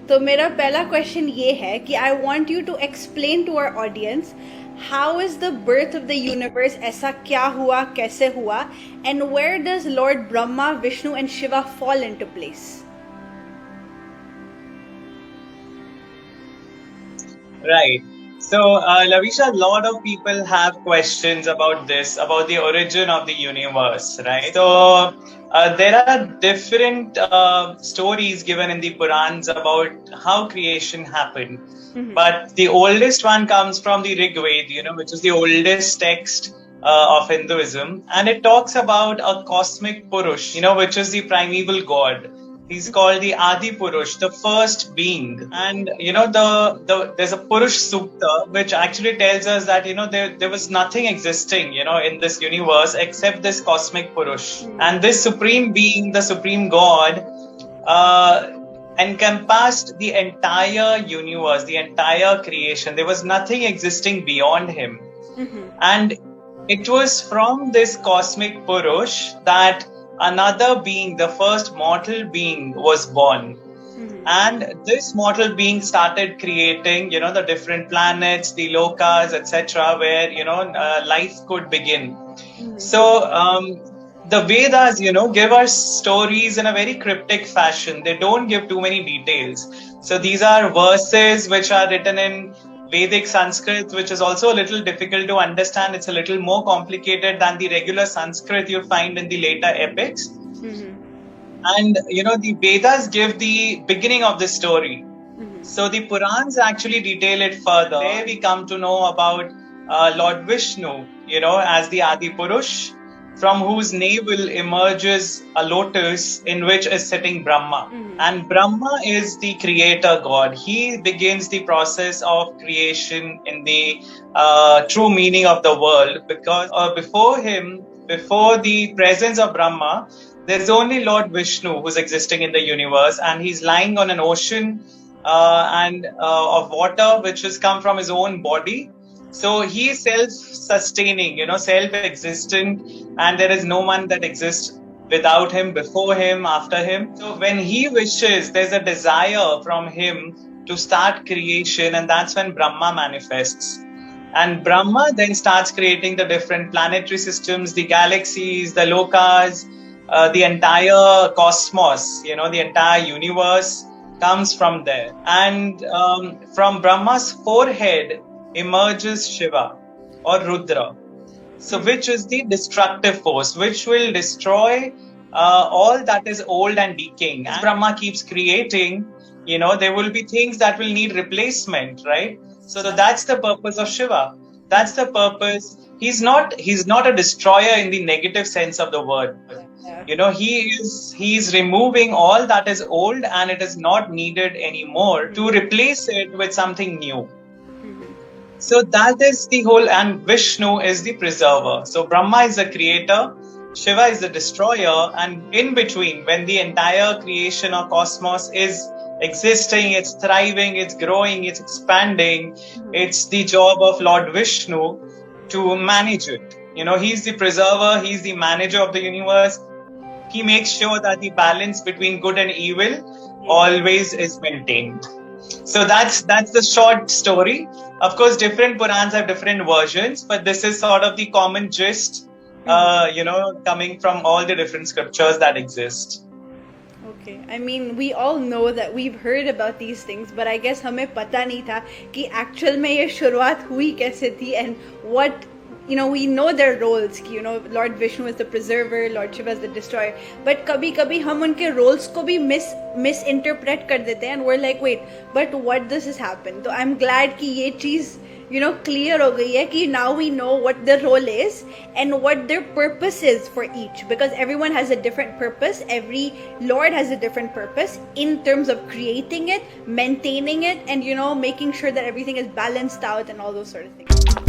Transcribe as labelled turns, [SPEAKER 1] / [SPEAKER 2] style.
[SPEAKER 1] तो मेरा पहला क्वेश्चन ये है कि I want you to explain to our audience how is the birth of the universe, ऐसा क्या हुआ, कैसे हुआ, and where does lord Brahma, Vishnu and Shiva fall into place?
[SPEAKER 2] Right. So, Lavisha, a lot of people have questions about this, about the origin of the universe, right? So, there are different stories given in the Purans about how creation happened.
[SPEAKER 1] Mm-hmm.
[SPEAKER 2] But the oldest one comes from the Rig Veda, which is the oldest text of Hinduism. And it talks about a cosmic Purush, which is the primeval god. He's called the Adi Purush, the first being. And, there's a Purush Sukta, which actually tells us that, there was nothing existing, in this universe except this cosmic Purush. And this supreme being, the supreme god, encompassed the entire universe, the entire creation. There was nothing existing beyond him.
[SPEAKER 1] Mm-hmm.
[SPEAKER 2] And it was from this cosmic Purush that another being, the first mortal being, was born.
[SPEAKER 1] Mm-hmm.
[SPEAKER 2] And this mortal being started creating, the different planets, the lokas, etc., where, life could begin.
[SPEAKER 1] Mm-hmm.
[SPEAKER 2] So, the Vedas, give us stories in a very cryptic fashion. They don't give too many details. So these are verses which are written in Vedic Sanskrit, which is also a little difficult to understand. It's a little more complicated than the regular Sanskrit you find in the later epics.
[SPEAKER 1] Mm-hmm.
[SPEAKER 2] And, the Vedas give the beginning of the story.
[SPEAKER 1] Mm-hmm.
[SPEAKER 2] So the Purans actually detail it further. There we come to know about Lord Vishnu, as the Adi Purush, from whose navel emerges a lotus in which is sitting Brahma.
[SPEAKER 1] Mm-hmm.
[SPEAKER 2] And Brahma is the creator god. He begins the process of creation in the true meaning of the world, because before him, before the presence of Brahma, there's only Lord Vishnu who's existing in the universe, and he's lying on an ocean of water which has come from his own body. So he is self-sustaining, self-existent, and there is no one that exists without him, before him, after him. So when he wishes, there's a desire from him to start creation, and that's when Brahma manifests. And Brahma then starts creating the different planetary systems, the galaxies, the lokas, the entire cosmos, the entire universe comes from there. And from Brahma's forehead emerges Shiva or Rudra, so which is the destructive force, which will destroy all that is old and decaying. As Brahma keeps creating, there will be things that will need replacement, right? So that's the purpose of Shiva. That's the purpose. He's not a destroyer in the negative sense of the word.
[SPEAKER 1] Yeah.
[SPEAKER 2] He's removing all that is old and it is not needed anymore to replace it with something new. So that is the whole, and Vishnu is the preserver. So Brahma is the creator, Shiva is the destroyer, and in between, when the entire creation of cosmos is existing, it's thriving, it's growing, it's expanding, it's the job of Lord Vishnu to manage it. He's the preserver, he's the manager of the universe. He makes sure that the balance between good and evil always is maintained. So that's the short story. Of course, different Purans have different versions, but this is sort of the common gist, coming from all the different scriptures that exist.
[SPEAKER 1] Okay, I mean, we all know that we've heard about these things, but I guess हमें पता नहीं था कि actual में ये शुरुआत हुई कैसे थी, and what, we know their roles, Lord Vishnu is the preserver, Lord Shiva is the destroyer, but कभी-कभी हम उनके roles को भी misinterpret कर देते हैं, and we're like, wait, but what does this happen? So I'm glad कि ये चीज़ clear हो गई है कि now we know what the role is and what their purpose is for each, because everyone has a different purpose. Every Lord has a different purpose in terms of creating it, maintaining it, and making sure that everything is balanced out and all those sort of things.